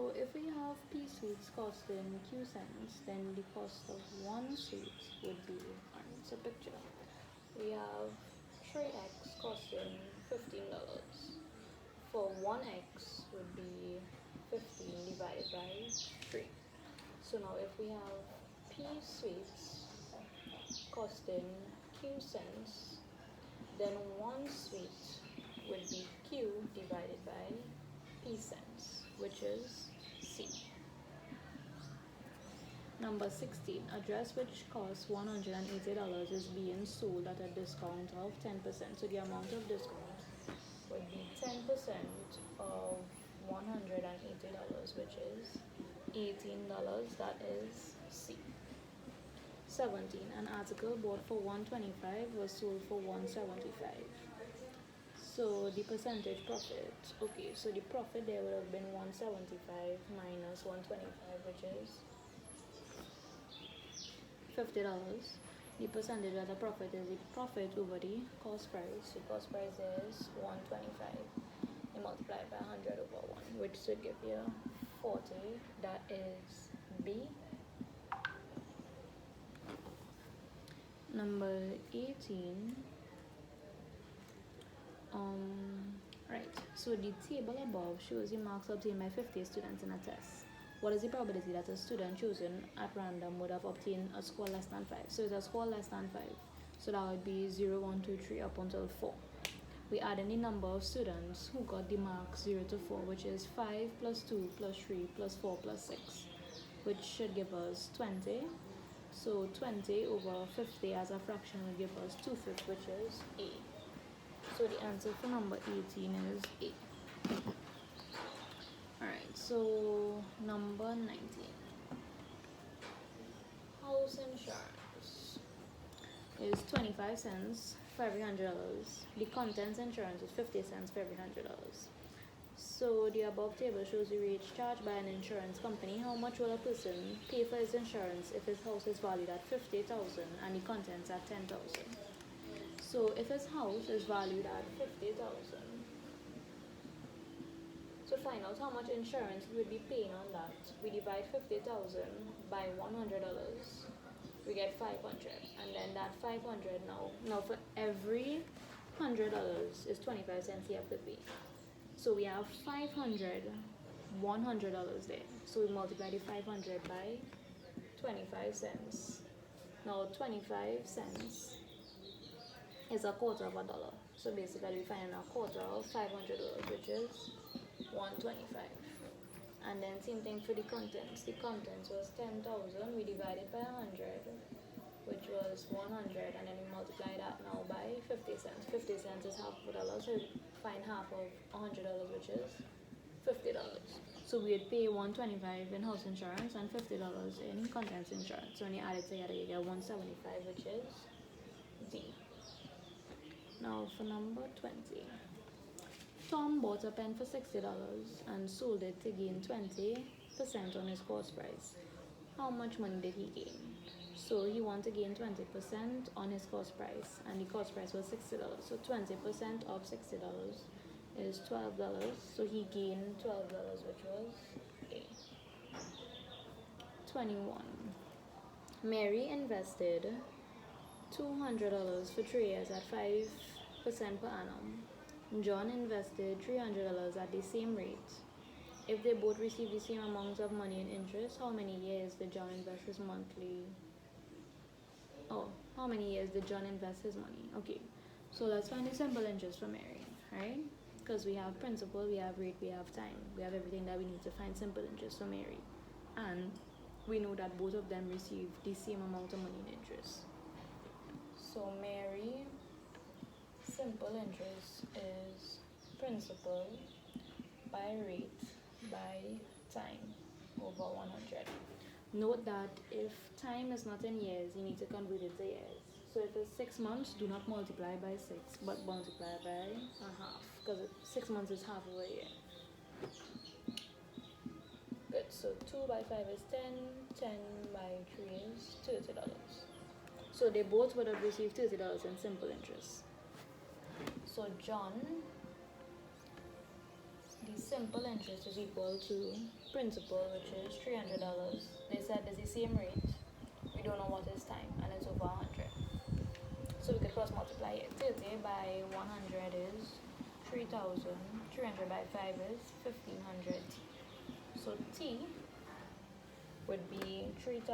So if we have P sweets costing Q cents, then the cost of one sweet would be, alright, so picture. We have 3x costing $15. For 1x would be 15 divided by 3. So now if we have P sweets costing Q cents, then one sweet would be Q divided by P cents, which is C. Number 16, a dress which costs $180 is being sold at a discount of 10%. So the amount of discount would be 10% of $180, which is $18. That is C. 17, an article bought for $125 was sold for $175. So the percentage profit, okay, so the profit there would have been 175 minus 125, which is $50. The percentage of the profit is the profit over the cost price. So cost price is 125. You multiply it by 100 over 1, which should give you 40. That is B. Number 18. Right, so the table above shows the marks obtained by 50 students in a test. What is the probability that a student chosen at random would have obtained a score less than 5? So it's a score less than 5. So that would be 0, 1, 2, 3 up until 4. We add in the number of students who got the marks 0 to 4, which is 5 plus 2 plus 3 plus 4 plus 6, which should give us 20. So 20 over 50 as a fraction will give us 2/5, which is A. So the answer for number 18 is A. Alright, so number 19. House insurance is 25 cents for every $100. The contents insurance is 50 cents for every $100. So the above table shows the rates charged by an insurance company. How much will a person pay for his insurance if his house is valued at $50,000 and the contents at $10,000? So if his house is valued at $50,000, to find out how much insurance we would be paying on that, we divide 50,000 by $100. We get 500, and then that 500 now for every $100 is 25 cents you have to pay. So we have 500, $100 there. So we multiply the 500 by 25 cents. Now 25 cents is a quarter of a dollar. So basically we find a quarter of $500, which is $125. And then same thing for the contents. The contents was 10,000. We divided by 100, which was 100, and then we multiply that now by 50 cents. 50 cents is half of a dollar, so we find half of $100, which is $50. So we'd pay $125 in house insurance and $50 in contents insurance. So when you add it together, you get $175, which is D. Now for number 20. Tom bought a pen for $60 and sold it to gain 20% on his cost price. How much money did he gain? So he wanted to gain 20% on his cost price, and the cost price was $60. So 20% of $60 is $12. So he gained $12, which was A. 21. Mary invested $200 for 3 years at 5% per annum. John invested $300 at the same rate. If they both receive the same amount of money in interest, how many years did John invest his monthly? How many years did John invest his money? Okay, so let's find the simple interest for Mary, right? Because we have principal, we have rate, we have time. We have everything that we need to find simple interest for Mary. And we know that both of them receive the same amount of money in interest. So Mary, simple interest is principal by rate by time over 100. Note that if time is not in years, you need to convert it to years. So if it's 6 months, do not multiply by 6, but multiply by a half, because 6 months is half of a year. Good, so 2 by 5 is 10, 10 by 3 is $30. So they both would have received $30 in simple interest. So John, the simple interest is equal to principal, which is $300. They said it's the same rate. We don't know what is time, and it's over 100. So we could cross multiply it. 30 by 100 is 3,000. 300 by 5 is 1,500. So T would be 3,000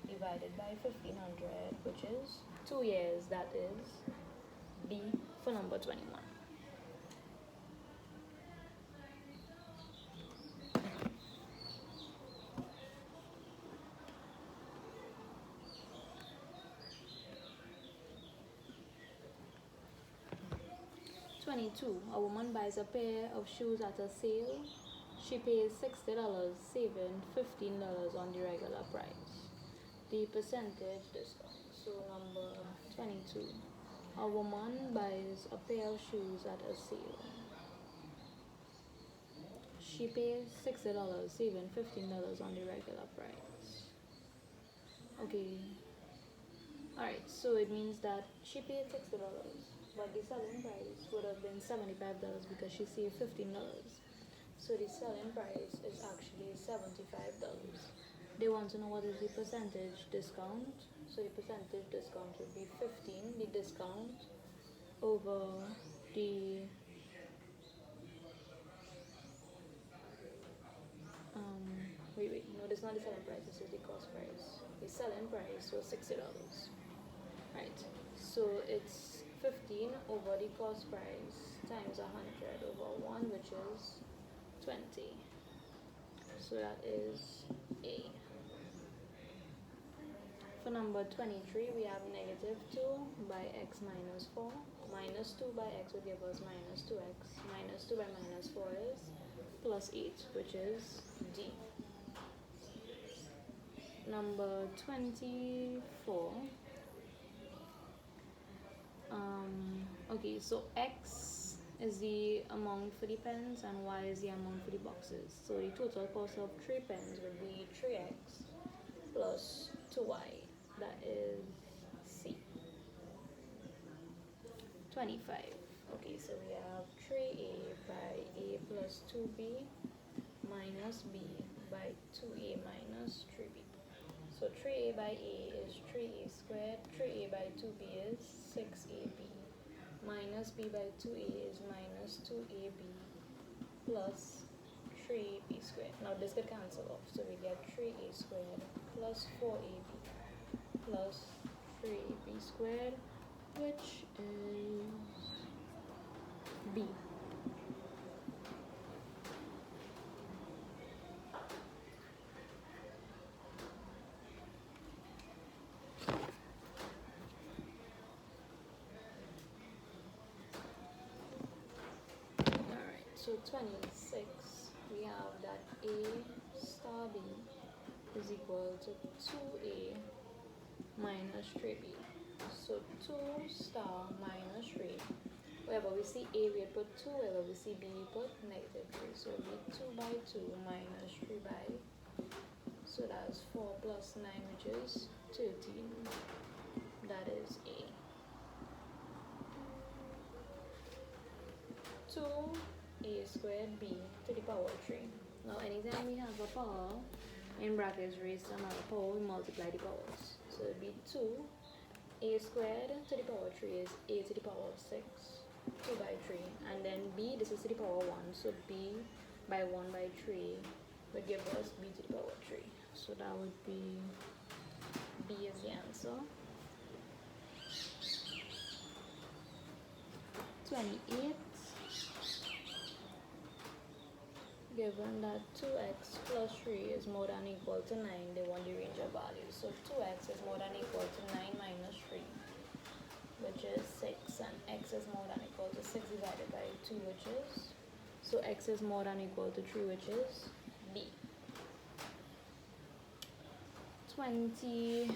divided by 1,500, which is 2 years. That is B for number 21. A woman buys a pair of shoes at a sale. She pays $60, saving $15 on the regular price. The percentage discount. So number 22. A woman buys a pair of shoes at a sale. She pays $60, saving $15 on the regular price. Okay. Alright, so it means that she paid $60, but the selling price would have been $75 because she saved $15. So the selling price is actually $75. They want to know what is the percentage discount. So the percentage discount would be 15, the discount over the no, this is not the selling price, this is the cost price. The selling price was $60. Right, so it's 15 over the cost price times 100 over 1, which is 20. So that is A. For number 23, we have negative 2 by x minus 4. Minus 2 by x will give us minus 2x. Minus 2 by minus 4 is plus 8, which is D. Number 24. Okay, so x is the amount for the pens and y is the amount for the boxes. So the total cost of 3 pens would be 3x plus 2y. That is C. 25. Okay, so we have 3a by a plus 2b minus b by 2a minus 3b. So 3a by a is 3a squared, 3a by 2b is 6ab, minus b by 2a is minus 2ab plus 3b squared. Now this could cancel off, so we get 3a squared plus 4ab plus 3b squared, which is B. Alright, so 26, we have that A star B is equal to 2A minus 3b. So 2 star minus 3. Wherever we see A, we put 2. Wherever we see B, we put negative 3. So it will be 2 by 2 minus 3 by. So that's 4 plus 9, which is 13. That is A. 2a squared b to the power 3. Now anytime we have a power in brackets raised to another power, we multiply the powers. So it would be 2a squared to the power 3 is a to the power of 6, 2 by 3. And then b, this is to the power 1, so b by 1 by 3 would give us b to the power 3. So that would be B is the answer. 28. Given that 2x plus 3 is more than or equal to 9, they want the range of values. So 2x is more than or equal to 9 minus 3, which is 6, and x is more than or equal to 6 divided by 2, which is, so x is more than or equal to 3, which is B. 29.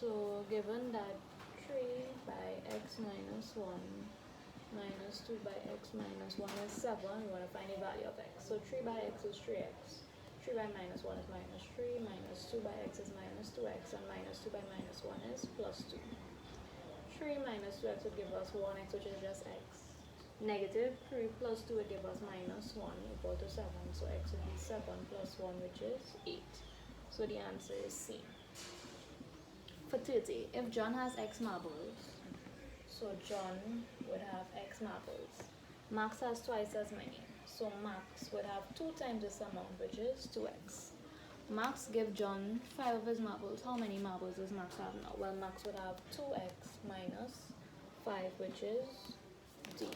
So given that 3 by x minus 1 minus 2 by x minus 1 is 7, we want to find the value of x. So 3 by x is 3x. 3 3 by minus 1 is minus 3, minus 2 by x is minus 2x, and minus 2 by minus 1 is plus 2. 3 minus 2x would give us 1x, which is just x. Negative 3 plus 2 would give us minus 1 equal to 7. So x would be 7 plus 1, which is 8. So the answer is C. For 30, if John has x marbles, so John would have x marbles. Max has twice as many. So Max would have 2 times this amount, which is 2x. Max give John 5 of his marbles. How many marbles does Max have now? Well, Max would have 2x minus 5, which is D.